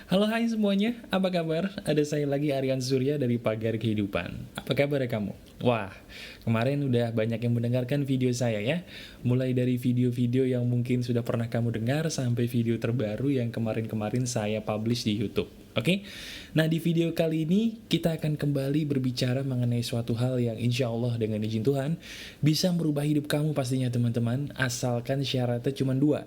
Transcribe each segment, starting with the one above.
Halo hai semuanya, apa kabar? Ada saya lagi Aryan Surya dari Pagar Kehidupan. Apa kabar ya kamu? Wah, kemarin udah banyak yang mendengarkan video saya ya. Mulai dari video-video yang mungkin sudah pernah kamu dengar sampai video terbaru yang kemarin-kemarin saya publish di YouTube. Oke? Nah, di video kali ini kita akan kembali berbicara mengenai suatu hal yang insya Allah dengan izin Tuhan bisa merubah hidup kamu pastinya teman-teman, asalkan syaratnya cuma dua.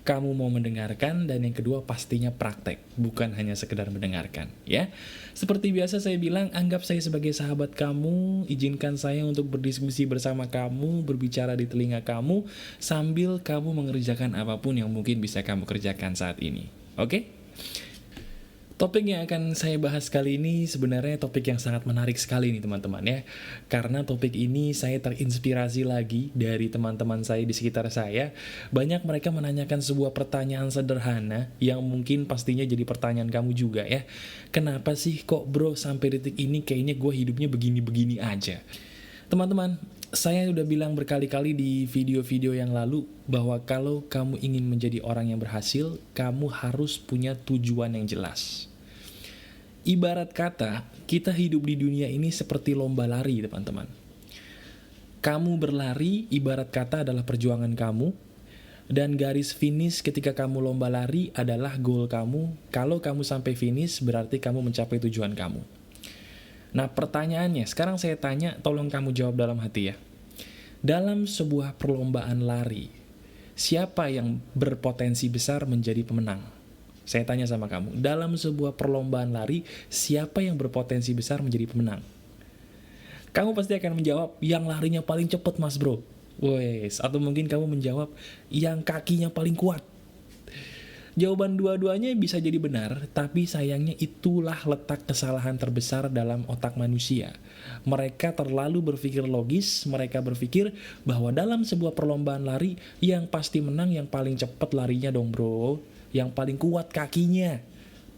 Kamu mau mendengarkan dan yang kedua pastinya praktek, bukan hanya sekedar mendengarkan ya. Seperti biasa saya bilang, anggap saya sebagai sahabat kamu, izinkan saya untuk berdiskusi bersama kamu, berbicara di telinga kamu, sambil kamu mengerjakan apapun yang mungkin bisa kamu kerjakan saat ini. Oke? Topik yang akan saya bahas kali ini sebenarnya topik yang sangat menarik sekali nih teman-teman ya. Karena topik ini saya terinspirasi lagi dari teman-teman saya di sekitar saya. Banyak mereka menanyakan sebuah pertanyaan sederhana yang mungkin pastinya jadi pertanyaan kamu juga ya. Kenapa sih kok bro sampai detik ini kayaknya gue hidupnya begini-begini aja? Teman-teman, saya udah bilang berkali-kali di video-video yang lalu bahwa kalau kamu ingin menjadi orang yang berhasil, kamu harus punya tujuan yang jelas. Ibarat kata, kita hidup di dunia ini seperti lomba lari, teman-teman. Kamu berlari, ibarat kata adalah perjuangan kamu, dan garis finish ketika kamu lomba lari adalah goal kamu. Kalau kamu sampai finish, berarti kamu mencapai tujuan kamu. Nah, pertanyaannya, sekarang saya tanya, tolong kamu jawab dalam hati ya. Dalam sebuah perlombaan lari, siapa yang berpotensi besar menjadi pemenang? Saya tanya sama kamu, dalam sebuah perlombaan lari, siapa yang berpotensi besar menjadi pemenang? Kamu pasti akan menjawab, yang larinya paling cepat mas bro. Wes, atau mungkin kamu menjawab, yang kakinya paling kuat. Jawaban dua-duanya bisa jadi benar, tapi sayangnya itulah letak kesalahan terbesar dalam otak manusia. Mereka terlalu berpikir logis, mereka berpikir bahwa dalam sebuah perlombaan lari, yang pasti menang yang paling cepat larinya dong bro, yang paling kuat kakinya.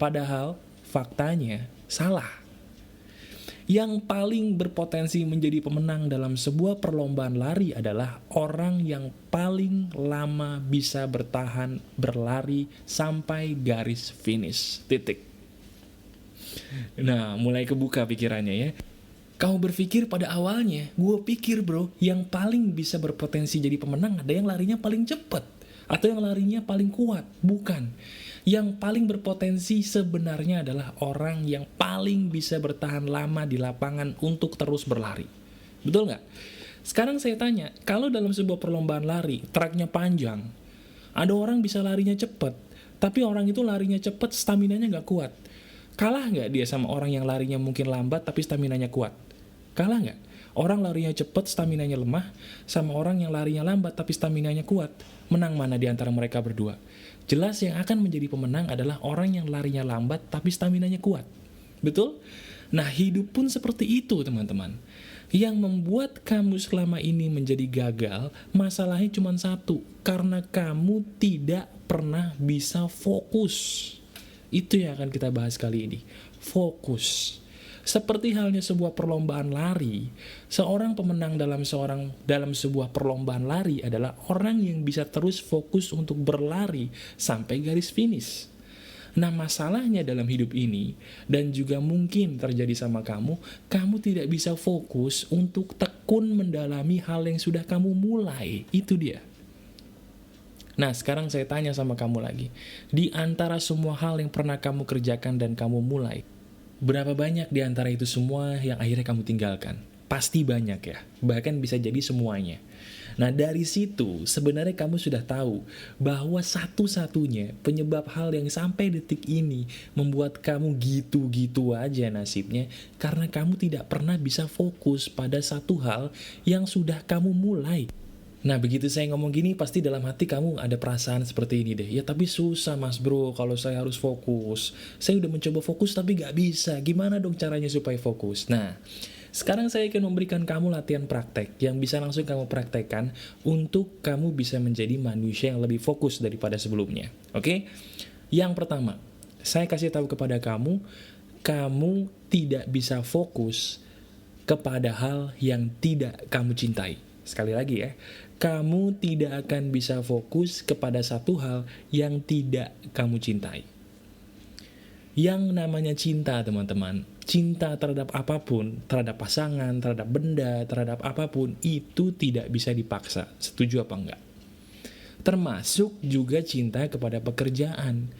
Padahal faktanya salah. Yang paling berpotensi menjadi pemenang dalam sebuah perlombaan lari adalah orang yang paling lama bisa bertahan berlari sampai garis finish. Titik. Nah, mulai kebuka pikirannya ya. Kamu berpikir pada awalnya, gue pikir bro, yang paling bisa berpotensi jadi pemenang ada yang larinya paling cepat, atau yang larinya paling kuat. Bukan. Yang paling berpotensi sebenarnya adalah orang yang paling bisa bertahan lama di lapangan untuk terus berlari. Betul nggak? Sekarang saya tanya, kalau dalam sebuah perlombaan lari, treknya panjang, ada orang bisa larinya cepat, tapi orang itu larinya cepat, staminanya nggak kuat. Kalah nggak dia sama orang yang larinya mungkin lambat, tapi staminanya kuat? Kalah nggak? Orang larinya cepat, staminanya lemah, sama orang yang larinya lambat, tapi staminanya kuat. Menang mana di antara mereka berdua? Jelas yang akan menjadi pemenang adalah orang yang larinya lambat, tapi staminanya kuat. Betul? Nah, hidup pun seperti itu, teman-teman. Yang membuat kamu selama ini menjadi gagal, masalahnya cuma satu. Karena kamu tidak pernah bisa fokus. Itu yang akan kita bahas kali ini. Fokus. Seperti halnya sebuah perlombaan lari, seorang pemenang dalam sebuah perlombaan lari adalah orang yang bisa terus fokus untuk berlari sampai garis finish. Nah, masalahnya dalam hidup ini, dan juga mungkin terjadi sama kamu tidak bisa fokus untuk tekun mendalami hal yang sudah kamu mulai. Itu dia. Nah, sekarang saya tanya sama kamu lagi. Di antara semua hal yang pernah kamu kerjakan dan kamu mulai, berapa banyak di antara itu semua yang akhirnya kamu tinggalkan? Pasti banyak ya, bahkan bisa jadi semuanya. Nah, dari situ sebenarnya kamu sudah tahu bahwa satu-satunya penyebab hal yang sampai detik ini membuat kamu gitu-gitu aja nasibnya, karena kamu tidak pernah bisa fokus pada satu hal yang sudah kamu mulai. Nah, begitu saya ngomong gini, pasti dalam hati kamu ada perasaan seperti ini deh. Ya, tapi susah mas bro, kalau saya harus fokus. Saya udah mencoba fokus tapi gak bisa. Gimana dong caranya supaya fokus? Nah, sekarang saya akan memberikan kamu latihan praktek yang bisa langsung kamu praktekkan untuk kamu bisa menjadi manusia yang lebih fokus daripada sebelumnya. Oke? Yang pertama, saya kasih tahu kepada kamu, kamu tidak bisa fokus kepada hal yang tidak kamu cintai. Sekali lagi ya, kamu tidak akan bisa fokus kepada satu hal yang tidak kamu cintai. Yang namanya cinta, teman-teman, cinta terhadap apapun, terhadap pasangan, terhadap benda, terhadap apapun, itu tidak bisa dipaksa. Setuju apa enggak? Termasuk juga cinta kepada pekerjaan.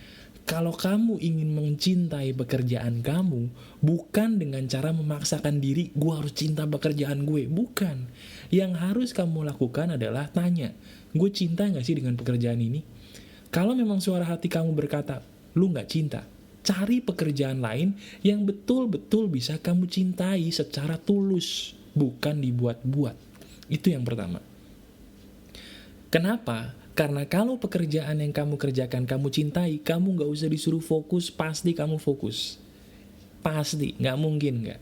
Kalau kamu ingin mencintai pekerjaan kamu, bukan dengan cara memaksakan diri, gue harus cinta pekerjaan gue. Bukan. Yang harus kamu lakukan adalah tanya, gue cinta gak sih dengan pekerjaan ini? Kalau memang suara hati kamu berkata, lu gak cinta, cari pekerjaan lain yang betul-betul bisa kamu cintai secara tulus, bukan dibuat-buat. Itu yang pertama. Kenapa? Karena kalau pekerjaan yang kamu kerjakan kamu cintai, kamu gak usah disuruh fokus, pasti kamu fokus. Pasti, gak mungkin gak.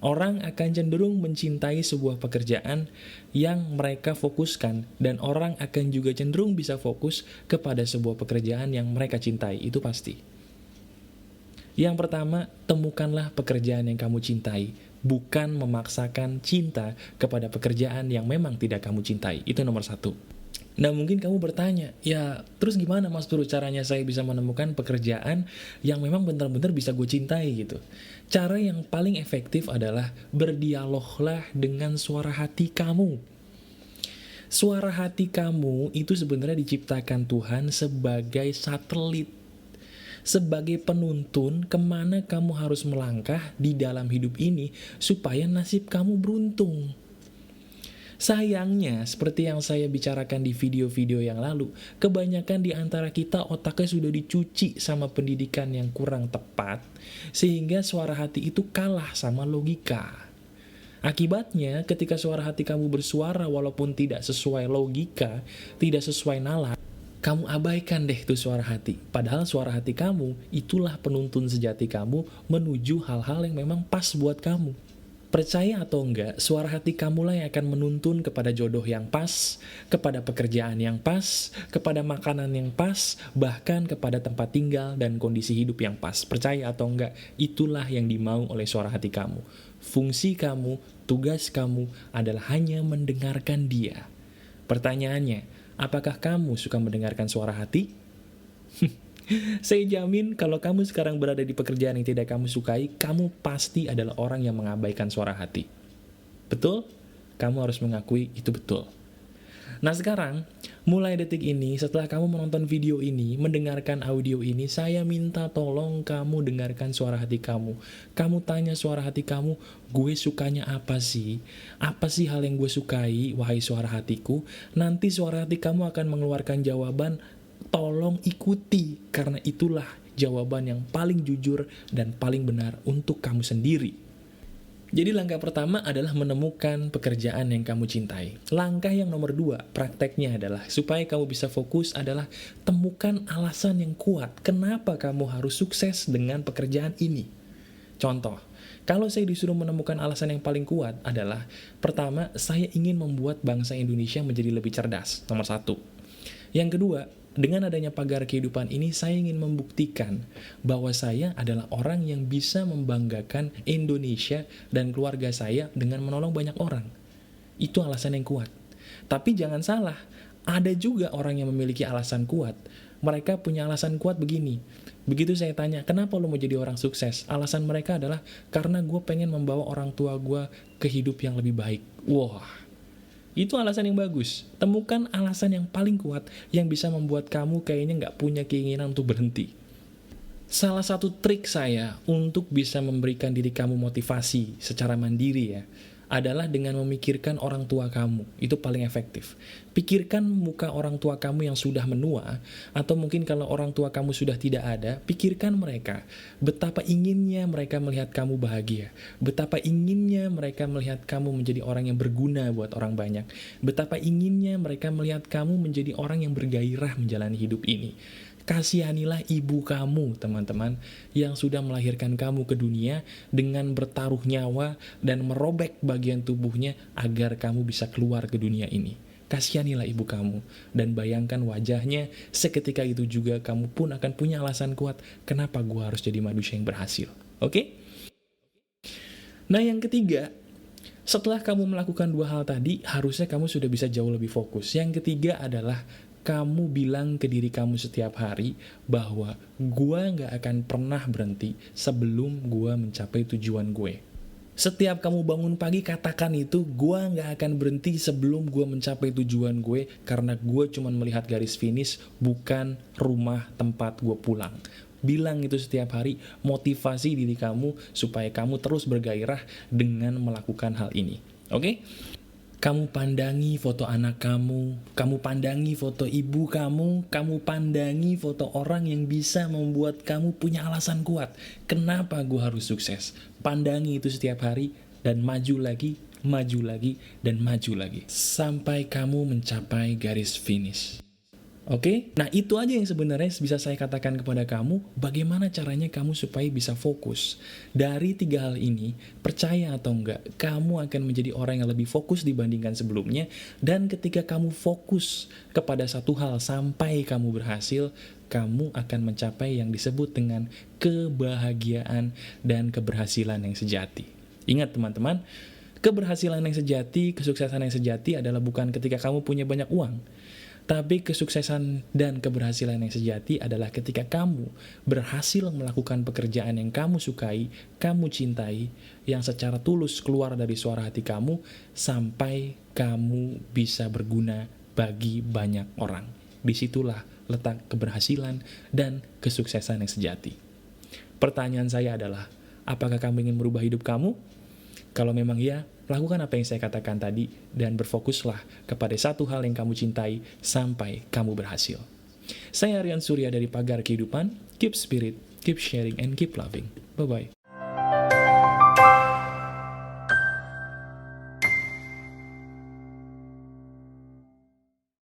Orang akan cenderung mencintai sebuah pekerjaan yang mereka fokuskan, dan orang akan juga cenderung bisa fokus kepada sebuah pekerjaan yang mereka cintai, itu pasti. Yang pertama, temukanlah pekerjaan yang kamu cintai, bukan memaksakan cinta kepada pekerjaan yang memang tidak kamu cintai. Itu nomor satu. Nah, mungkin kamu bertanya, ya terus gimana Mas Turu caranya saya bisa menemukan pekerjaan yang memang benar-benar bisa gue cintai gitu? Cara yang paling efektif adalah berdialoglah dengan suara hati kamu. Suara hati kamu itu sebenarnya diciptakan Tuhan sebagai satelit, sebagai penuntun kemana kamu harus melangkah di dalam hidup ini supaya nasib kamu beruntung. Sayangnya, seperti yang saya bicarakan di video-video yang lalu, kebanyakan di antara kita otaknya sudah dicuci sama pendidikan yang kurang tepat, sehingga suara hati itu kalah sama logika. Akibatnya, ketika suara hati kamu bersuara walaupun tidak sesuai logika, tidak sesuai nalar, kamu abaikan deh tuh suara hati. Padahal suara hati kamu, itulah penuntun sejati kamu menuju hal-hal yang memang pas buat kamu. Percaya atau enggak, suara hati kamulah yang akan menuntun kepada jodoh yang pas, kepada pekerjaan yang pas, kepada makanan yang pas, bahkan kepada tempat tinggal dan kondisi hidup yang pas. Percaya atau enggak, itulah yang dimau oleh suara hati kamu. Fungsi kamu, tugas kamu adalah hanya mendengarkan dia. Pertanyaannya, apakah kamu suka mendengarkan suara hati? Saya jamin kalau kamu sekarang berada di pekerjaan yang tidak kamu sukai, kamu pasti adalah orang yang mengabaikan suara hati. Betul? Kamu harus mengakui itu betul. Nah sekarang, mulai detik ini, setelah kamu menonton video ini, mendengarkan audio ini, saya minta tolong kamu dengarkan suara hati kamu. Kamu tanya suara hati kamu, gue sukanya apa sih? Apa sih hal yang gue sukai, wahai suara hatiku? Nanti suara hati kamu akan mengeluarkan jawaban, tolong ikuti, karena itulah jawaban yang paling jujur dan paling benar untuk kamu sendiri. Jadi langkah pertama adalah menemukan pekerjaan yang kamu cintai. Langkah yang nomor 2, prakteknya adalah, supaya kamu bisa fokus adalah temukan alasan yang kuat. Kenapa kamu harus sukses dengan pekerjaan ini? Contoh, kalau saya disuruh menemukan alasan yang paling kuat adalah, pertama, saya ingin membuat bangsa Indonesia menjadi lebih cerdas, nomor 1. Yang kedua, dengan adanya pagar kehidupan ini, saya ingin membuktikan bahwa saya adalah orang yang bisa membanggakan Indonesia dan keluarga saya dengan menolong banyak orang. Itu alasan yang kuat. Tapi jangan salah, ada juga orang yang memiliki alasan kuat. Mereka punya alasan kuat begini. Begitu saya tanya, kenapa lo mau jadi orang sukses? Alasan mereka adalah, karena gue pengen membawa orang tua gue ke hidup yang lebih baik. Wah, itu alasan yang bagus. Temukan alasan yang paling kuat yang bisa membuat kamu kayaknya nggak punya keinginan untuk berhenti. Salah satu trik saya untuk bisa memberikan diri kamu motivasi secara mandiri ya, adalah dengan memikirkan orang tua kamu. Itu paling efektif. Pikirkan muka orang tua kamu yang sudah menua, atau mungkin kalau orang tua kamu sudah tidak ada, pikirkan mereka. Betapa inginnya mereka melihat kamu bahagia. Betapa inginnya mereka melihat kamu menjadi orang yang berguna buat orang banyak. Betapa inginnya mereka melihat kamu menjadi orang yang bergairah menjalani hidup ini. Kasihanilah ibu kamu, teman-teman, yang sudah melahirkan kamu ke dunia dengan bertaruh nyawa dan merobek bagian tubuhnya agar kamu bisa keluar ke dunia ini. Kasihanilah ibu kamu, dan bayangkan wajahnya, seketika itu juga kamu pun akan punya alasan kuat, kenapa gue harus jadi manusia yang berhasil. Oke? Nah yang ketiga, setelah kamu melakukan 2 hal tadi, harusnya kamu sudah bisa jauh lebih fokus. Yang ketiga adalah, kamu bilang ke diri kamu setiap hari bahwa gua nggak akan pernah berhenti sebelum gua mencapai tujuan gue. Setiap kamu bangun pagi katakan itu, gua nggak akan berhenti sebelum gua mencapai tujuan gue, karena gue cuma melihat garis finish, bukan rumah tempat gue pulang. Bilang itu setiap hari, motivasi diri kamu supaya kamu terus bergairah dengan melakukan hal ini. Oke? Kamu pandangi foto anak kamu pandangi foto ibu kamu pandangi foto orang yang bisa membuat kamu punya alasan kuat. Kenapa gue harus sukses? Pandangi itu setiap hari dan maju lagi, dan maju lagi. Sampai kamu mencapai garis finish. Oke, nah itu aja yang sebenarnya bisa saya katakan kepada kamu, bagaimana caranya kamu supaya bisa fokus. Dari 3 hal ini, percaya atau enggak, kamu akan menjadi orang yang lebih fokus dibandingkan sebelumnya, dan ketika kamu fokus kepada satu hal sampai kamu berhasil, kamu akan mencapai yang disebut dengan kebahagiaan dan keberhasilan yang sejati. Ingat teman-teman, keberhasilan yang sejati, kesuksesan yang sejati adalah bukan ketika kamu punya banyak uang. Tapi kesuksesan dan keberhasilan yang sejati adalah ketika kamu berhasil melakukan pekerjaan yang kamu sukai, kamu cintai, yang secara tulus keluar dari suara hati kamu, sampai kamu bisa berguna bagi banyak orang. Disitulah letak keberhasilan dan kesuksesan yang sejati. Pertanyaan saya adalah, apakah kamu ingin merubah hidup kamu? Kalau memang iya, lakukan apa yang saya katakan tadi dan berfokuslah kepada satu hal yang kamu cintai sampai kamu berhasil. Saya Aryan Surya dari Pagar Kehidupan. Keep spirit, keep sharing, and keep loving. Bye-bye.